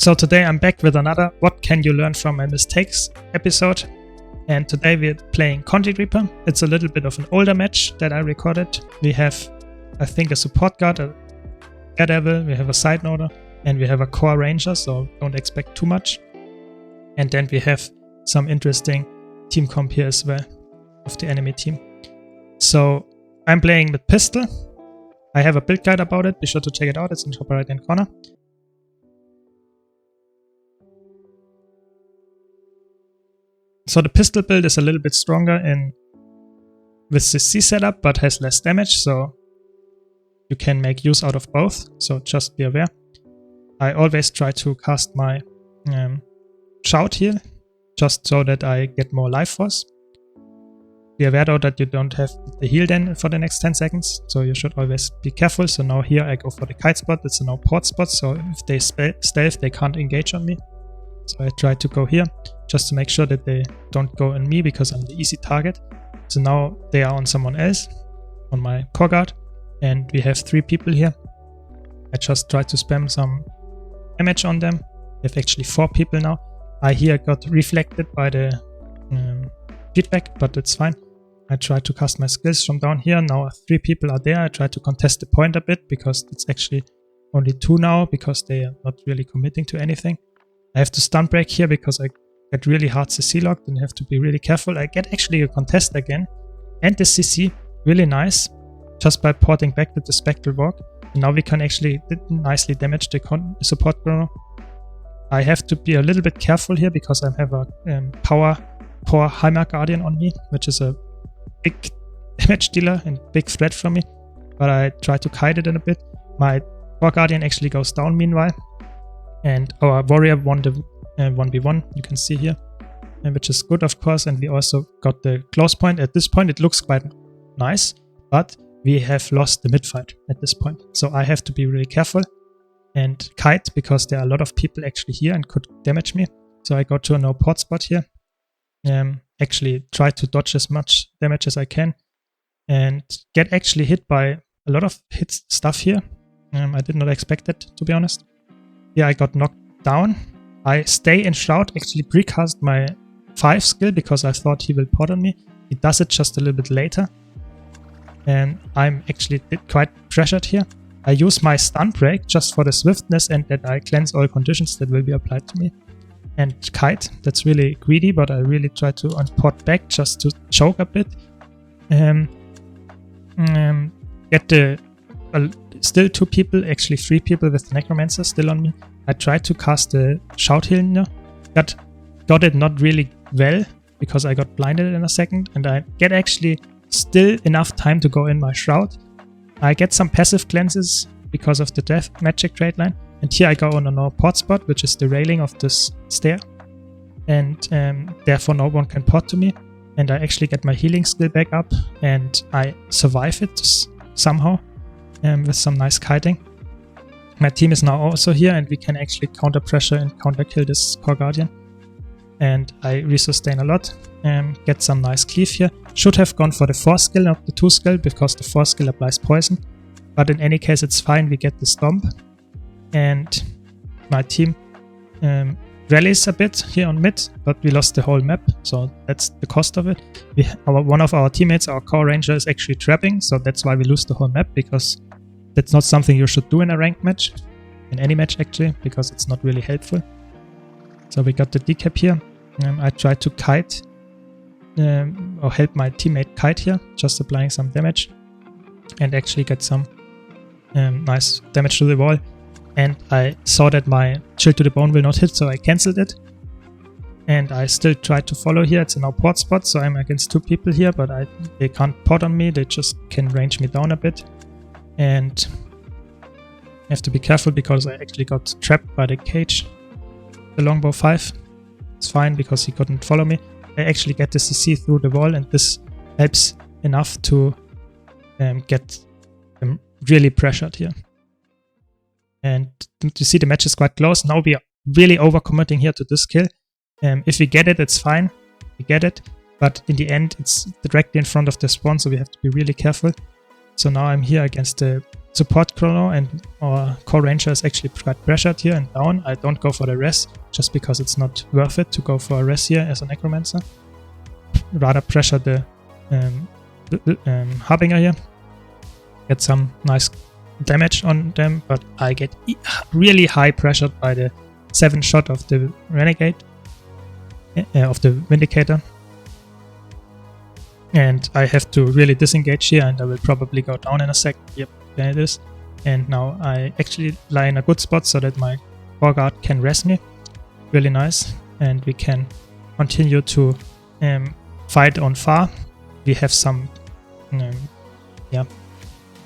So today I'm back with another What Can You Learn From My Mistakes episode. And today we're playing Concrete Reaper. It's a little bit of an older match that I recorded. We have, I think, a support guard, a daredevil, we have a side noder, and we have a core ranger, so don't expect too much. And then we have some interesting team comp here as well of the enemy team. So I'm playing with pistol. I have a build guide about it. Be sure to check it out. It's in the top right hand corner. So the pistol build is a little bit stronger with the C setup, but has less damage, so you can make use out of both, so just be aware. I always try to cast my shout heal, just so that I get more life force. Be aware though that you don't have the heal then for the next 10 seconds, so you should always be careful. So now here I go for the kite spot. It's a no port spot, so if they stealth they can't engage on me. So I try to go here, just to make sure that they don't go on me, because I'm the easy target. So now they are on someone else, on my core guard, and we have 3 people here. I just try to spam some damage on them. We have actually 4 people now. I here got reflected by the feedback, but it's fine. I try to cast my skills from down here. Now 3 people are there. I try to contest the point a bit, because it's actually only 2 now, because they are not really committing to anything. I have to stun break here because I get really hard CC locked and have to be really careful. I get actually a contest again and the CC really nice just by porting back with the spectral walk. And now we can actually nicely damage the support chrono. I have to be a little bit careful here because I have a power Heimer Guardian on me, which is a big damage dealer and big threat for me. But I try to kite it in a bit. My Power Guardian actually goes down meanwhile. And our warrior won the 1v1, you can see here, which is good of course. And we also got the close point. At this point it looks quite nice, but we have lost the mid fight at this point. So I have to be really careful and kite, because there are a lot of people actually here and could damage me. So I go to a no port spot here. Actually try to dodge as much damage as I can and get actually hit by a lot of stuff here. I did not expect it, to be honest. Here I got knocked down. I stay in Shroud, actually precast my 5 skill because I thought he will pot on me. He does it just a little bit later. And I'm actually quite pressured here. I use my stun break just for the swiftness and that I cleanse all conditions that will be applied to me. And kite, that's really greedy, but I really try to unport back just to choke a bit. Get the... still 2 people, actually 3 people with the necromancer still on me. I tried to cast the shout heal now. Got it not really well because I got blinded in a second, and I get actually still enough time to go in my shroud. I get some passive cleanses because of the death magic trade line, and here I go on a no port spot, which is the railing of this stair, and therefore no one can pot to me. And I actually get my healing skill back up, and I survive it somehow. With some nice kiting. My team is now also here, and we can actually counter pressure and counter kill this core guardian. And I resustain a lot. Get some nice cleave here. Should have gone for the 4 skill, not the 2 skill, because the 4 skill applies poison. But in any case, it's fine. We get the stomp. And my team rallies a bit here on mid, but we lost the whole map, so that's the cost of it. One of our teammates, our core ranger, is actually trapping, so that's why we lose the whole map, because that's not something you should do in a ranked match, in any match actually, because it's not really helpful. So we got the decap here. I tried to kite, or help my teammate kite here, just applying some damage, and actually get some nice damage to the wall. And I saw that my shield to the bone will not hit, so I cancelled it. And I still tried to follow here. It's a no port spot, so I'm against 2 people here, but they can't pot on me. They just can range me down a bit. And I have to be careful because I actually got trapped by the cage. The longbow 5. It's fine because he couldn't follow me. I actually get the CC through the wall, and this helps enough to get them really pressured here. And you see the match is quite close. Now we are really overcommitting here to this kill. If we get it, it's fine. We get it. But in the end, it's directly in front of the spawn, so we have to be really careful. So now I'm here against the support chrono, and our core ranger is actually quite pressured here and down. I don't go for the res, just because it's not worth it to go for a res here as a necromancer. Rather pressure the harbinger here. Get some nice damage on them, but I get really high pressured by the 7 shot of the renegade, of the vindicator. And I have to really disengage here, and I will probably go down in a second. Yep, there it is. And now I actually lie in a good spot so that my core guard can res me. Really nice. And we can continue to fight on far. We have some, a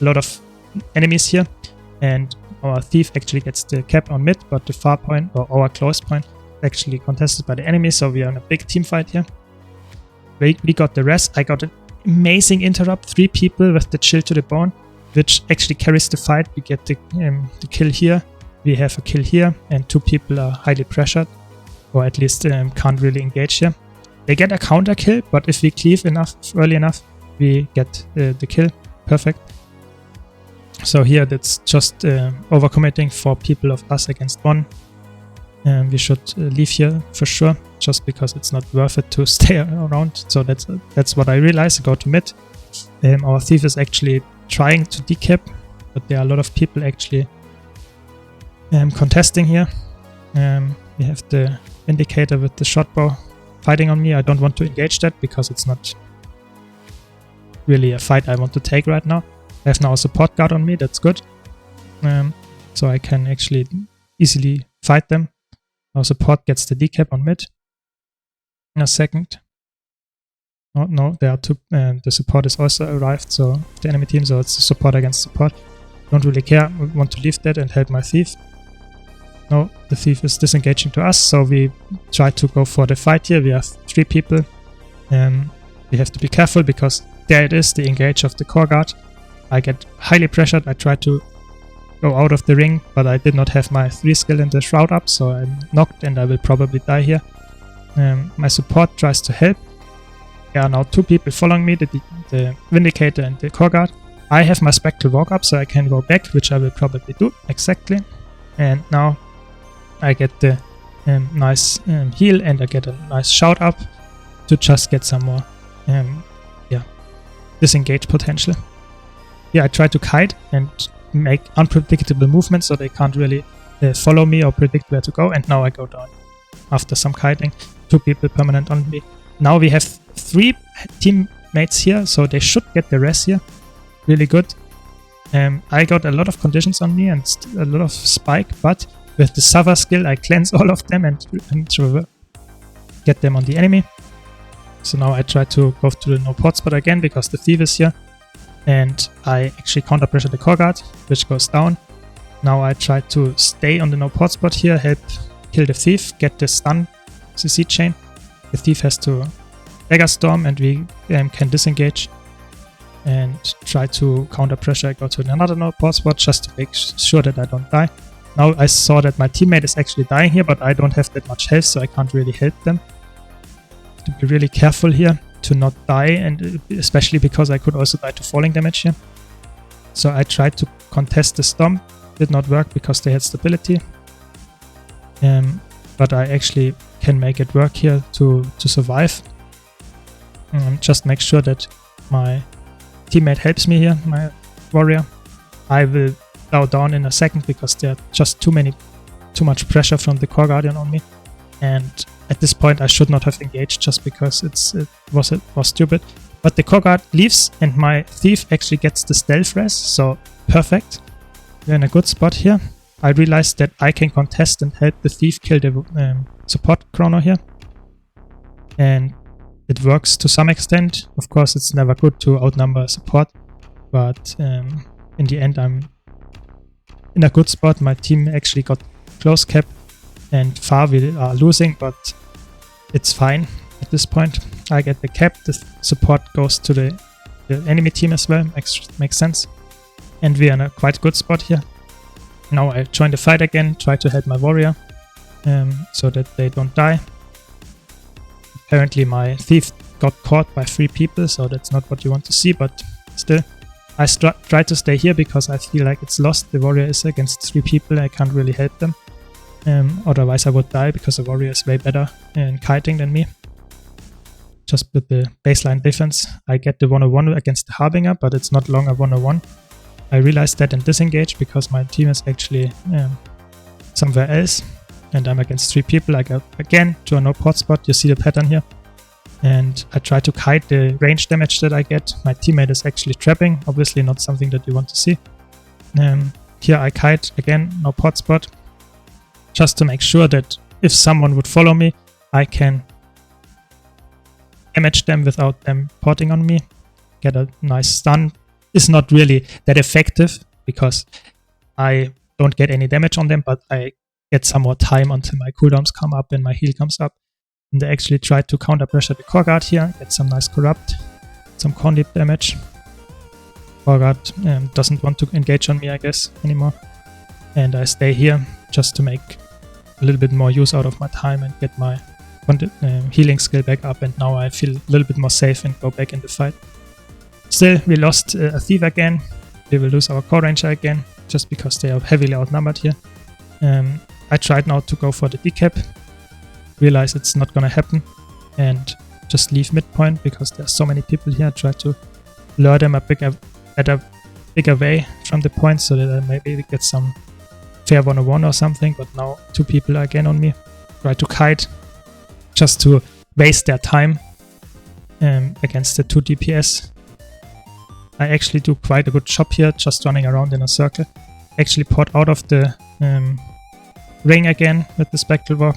lot of enemies here. And our thief actually gets the cap on mid, but the far point, or our close point, is actually contested by the enemy. So we are in a big team fight here. We got the rest. I got an amazing interrupt, 3 people with the chill to the bone, which actually carries the fight. We get the kill here, we have a kill here, and 2 people are highly pressured, or at least can't really engage here. They get a counter kill, but if we cleave enough early enough, we get the kill. Perfect. So here that's just overcommitting 4 people of us against 1. We should leave here for sure, just because it's not worth it to stay around. So that's what I realized. I go to mid. Our thief is actually trying to decap, but there are a lot of people actually contesting here. We have the indicator with the shotbow fighting on me. I don't want to engage that because it's not really a fight I want to take right now. I have now a support guard on me, that's good. So I can actually easily fight them. Our support gets the decap on mid in a second. Oh, no, there are 2, the support is also arrived, so the enemy team, so it's support against support. Don't really care, I want to leave that and help my thief. No, the thief is disengaging to us, so we try to go for the fight here. We have 3 people. We have to be careful because there it is, the engage of the core guard. I get highly pressured. I try to go out of the ring, but I did not have my 3 skill in the shroud up, so I'm knocked and I will probably die here. My support tries to help. There are now 2 people following me, the vindicator and the core guard. I have my spectral walk up, so I can go back, which I will probably do exactly. And now I get the nice heal, and I get a nice shout up to just get some more disengage potential. Yeah, I try to kite and make unpredictable movements so they can't really follow me or predict where to go, and now I go down after some kiting. 2 people permanent on me. Now we have 3 teammates here, so they should get the rest here. Really good. I got a lot of conditions on me and a lot of spike, but with the Sava skill I cleanse all of them and get them on the enemy. So now I try to go to the no port spot again because the thief is here. And I actually counter pressure the core guard, which goes down. Now I try to stay on the no port spot here, help kill the thief, get the stun CC chain. The thief has to dagger storm and we can disengage and try to counter pressure. I go to another no port spot just to make sure that I don't die. Now I saw that my teammate is actually dying here, but I don't have that much health, so I can't really help them. Have to be really careful here to not die, and especially because I could also die to falling damage here. So I tried to contest the storm, did not work because they had stability. But I actually can make it work here to survive. Just make sure that my teammate helps me here, my warrior. I will bow down in a second because there are just too much pressure from the core guardian on me. And at this point I should not have engaged just because it was stupid. But the core guard leaves and my thief actually gets the stealth res, so perfect. We're in a good spot here. I realized that I can contest and help the thief kill the support chrono here. And it works to some extent. Of course it's never good to outnumber support, but in the end I'm in a good spot. My team actually got close cap and far we are losing, but it's fine at this point. I get the cap, the support goes to the enemy team as well, makes sense. And we are in a quite good spot here. Now I join the fight again, try to help my warrior so that they don't die. Apparently my thief got caught by 3 people, so that's not what you want to see, but still. I try to stay here because I feel like it's lost. The warrior is against 3 people, I can't really help them. Otherwise I would die because the warrior is way better in kiting than me. Just with the baseline defense, I get the 101 against the Harbinger, but it's not longer 101. I realized that in disengage because my team is actually somewhere else and I'm against 3 people. I go again to a no port spot, you see the pattern here. And I try to kite the range damage that I get. My teammate is actually trapping, obviously not something that you want to see. Here I kite again, no port spot, just to make sure that if someone would follow me, I can damage them without them porting on me. Get a nice stun. It's not really that effective because I don't get any damage on them, but I get some more time until my cooldowns come up and my heal comes up. And I actually try to counter pressure the core guard here, get some nice corrupt, some corn deep damage. Core guard doesn't want to engage on me, I guess, anymore. And I stay here just to make a little bit more use out of my time and get my healing skill back up, and now I feel a little bit more safe and go back in the fight. Still, we lost a thief again. We will lose our core ranger again, just because they are heavily outnumbered here. I tried now to go for the decap, realize it's not gonna happen, and just leave midpoint because there's so many people here. I try to lure them at a bigger way from the point so that I maybe get some fair 101 or something, but now 2 people are again on me. Try to kite just to waste their time against the 2 DPS. I actually do quite a good job here, just running around in a circle. Actually port out of the ring again with the Spectral War.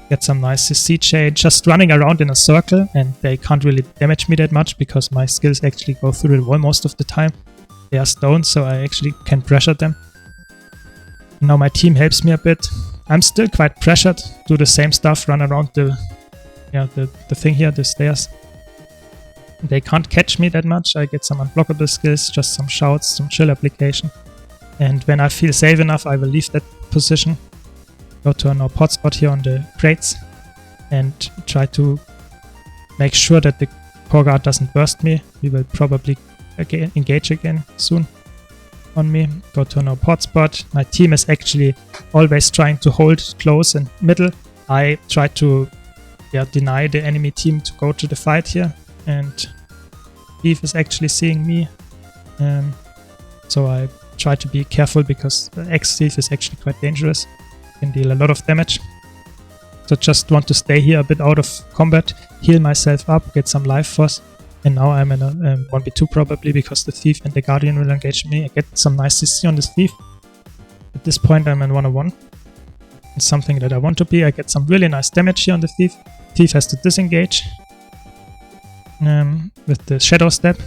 Get some nice CC chain, just running around in a circle, and they can't really damage me that much because my skills actually go through the wall most of the time. They are stoned, so I actually can pressure them. Now my team helps me a bit. I'm still quite pressured, do the same stuff, run around the thing here, the stairs. They can't catch me that much. I get some unblockable skills, just some shouts, some chill application. And when I feel safe enough, I will leave that position. Go to a no pot spot here on the crates and try to make sure that the core guard doesn't burst me. We will probably engage again soon on me. Go to a no pot spot. My team is actually always trying to hold close and middle. I try to deny the enemy team to go to the fight here, and Thief is actually seeing me. So I try to be careful because the X-Thief is actually quite dangerous. Can deal a lot of damage. So just want to stay here a bit out of combat, heal myself up, get some life force, and now I'm in a 1v2 probably because the Thief and the Guardian will engage me. I get some nice CC on this Thief. At this point I'm in 1-on-1. It's something that I want to be. I get some really nice damage here on the Thief. Thief has to disengage with the Shadow Step.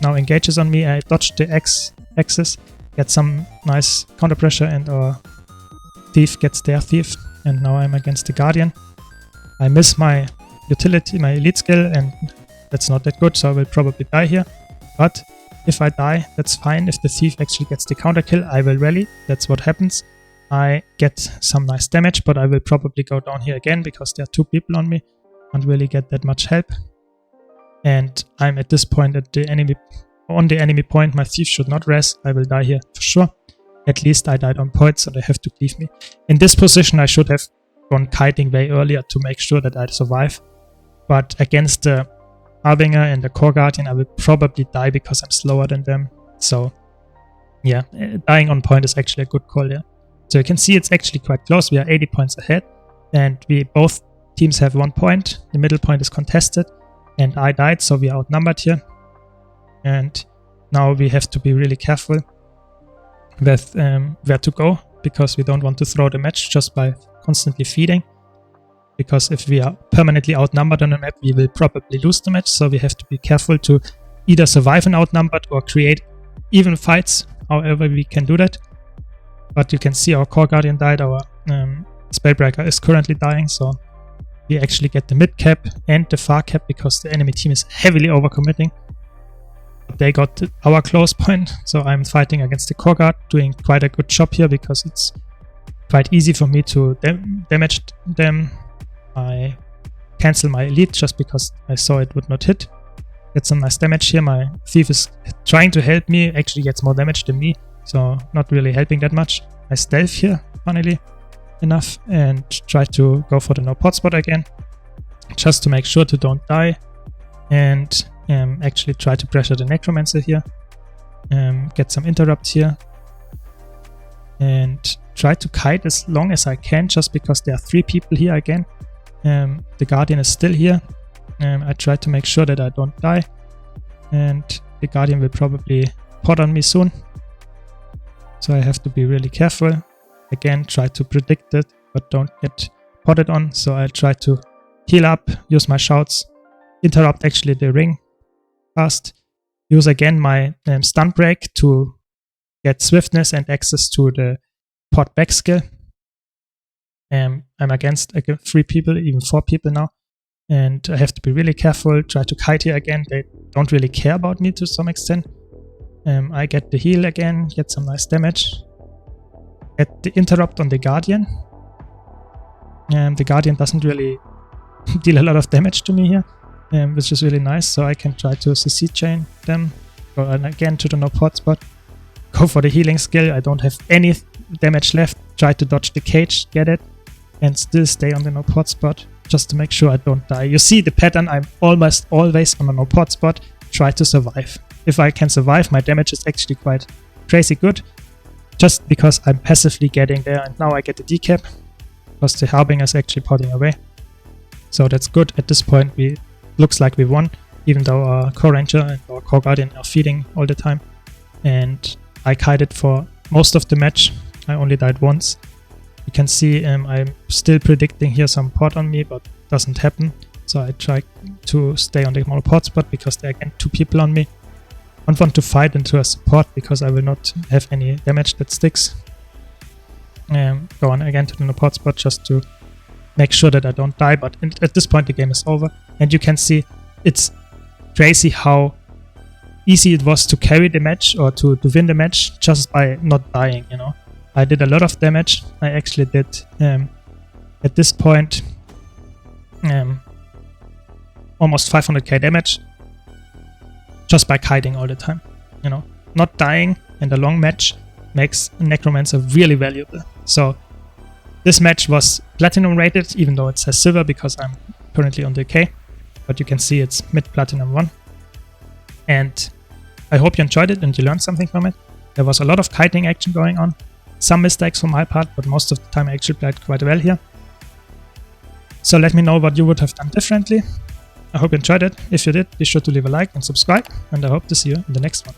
Now engages on me. I dodge the X-axis, get some nice counter pressure, and our Thief gets their Thief, and now I'm against the Guardian. I miss my utility, my elite skill, and that's not that good, so I will probably die here. But if I die, that's fine. If the Thief actually gets the counter kill, I will rally. That's what happens. I get some nice damage, but I will probably go down here again because there are 2 people on me. Can't really get that much help. And I'm at this point at the enemy, on the enemy point. My Thief should not rest. I will die here for sure. At least I died on point, so they have to cleave me. In this position, I should have gone kiting way earlier to make sure that I survive. But against the Harbinger and the Core Guardian, I will probably die because I'm slower than them. So yeah, dying on point is actually a good call there. So you can see it's actually quite close. We are 80 points ahead, and both teams have 1 point. The middle point is contested, and I died, so we are outnumbered here. And now we have to be really careful with where to go, because we don't want to throw the match just by constantly feeding. Because if we are permanently outnumbered on the map, we will probably lose the match. So we have to be careful to either survive an outnumbered or create even fights, however we can do that. But you can see our Core Guardian died, our Spellbreaker is currently dying, so we actually get the mid cap and the far cap because the enemy team is heavily overcommitting. They got our close point, so I'm fighting against the Core Guard, doing quite a good job here because it's quite easy for me to damage them. I cancel my elite just because I saw it would not hit. Get some nice damage here. My thief is trying to help me, actually gets more damage than me, so not really helping that much. I stealth here, funnily enough, and try to go for the no pot spot again, just to make sure to don't die, and actually try to pressure the necromancer here, get some interrupt here, and try to kite as long as I can, just because there are 3 people here again. The guardian is still here. I try to make sure that I don't die, and the guardian will probably pot on me soon, so I have to be really careful. Again, try to predict it, but don't get potted on, so I try to heal up, use my shouts, interrupt actually the ring fast, use again my stun break to get swiftness and access to the pot back skill. I'm against 3 people, even 4 people now, and I have to be really careful, try to kite here again. They don't really care about me to some extent. I get the heal again, get some nice damage, get the interrupt on the guardian. The guardian doesn't really deal a lot of damage to me here, which is really nice, so I can try to CC chain them, go again to the no pot spot, go for the healing skill. I don't have any damage left, try to dodge the cage, get it, and still stay on the no pot spot, just to make sure I don't die. You see the pattern, I'm almost always on a no pot spot, try to survive. If I can survive, my damage is actually quite crazy good, just because I'm passively getting there, and now I get the decap, because the Harbinger is actually potting away. So that's good. At this point, looks like we won, even though our core ranger and our core guardian are feeding all the time. And I kited for most of the match. I only died once. You can see I'm still predicting here some pot on me, but it doesn't happen. So I try to stay on the small pot spot, because there are again 2 people on me. I don't want to fight into a support, because I will not have any damage that sticks. Go on again to the no pot spot, just to make sure that I don't die, but at this point the game is over. And you can see it's crazy how easy it was to carry the match, or to win the match, just by not dying, you know. I did a lot of damage. I actually did, at this point, almost 500k damage, just by kiting all the time, you know. Not dying in a long match makes a necromancer really valuable. So this match was platinum rated, even though it says silver, because I'm currently on the K, but you can see it's mid platinum 1. And I hope you enjoyed it and you learned something from it. There was a lot of kiting action going on, some mistakes from my part, but most of the time I actually played quite well here. So let me know what you would have done differently. I hope you enjoyed it. If you did, be sure to leave a like and subscribe, and I hope to see you in the next one.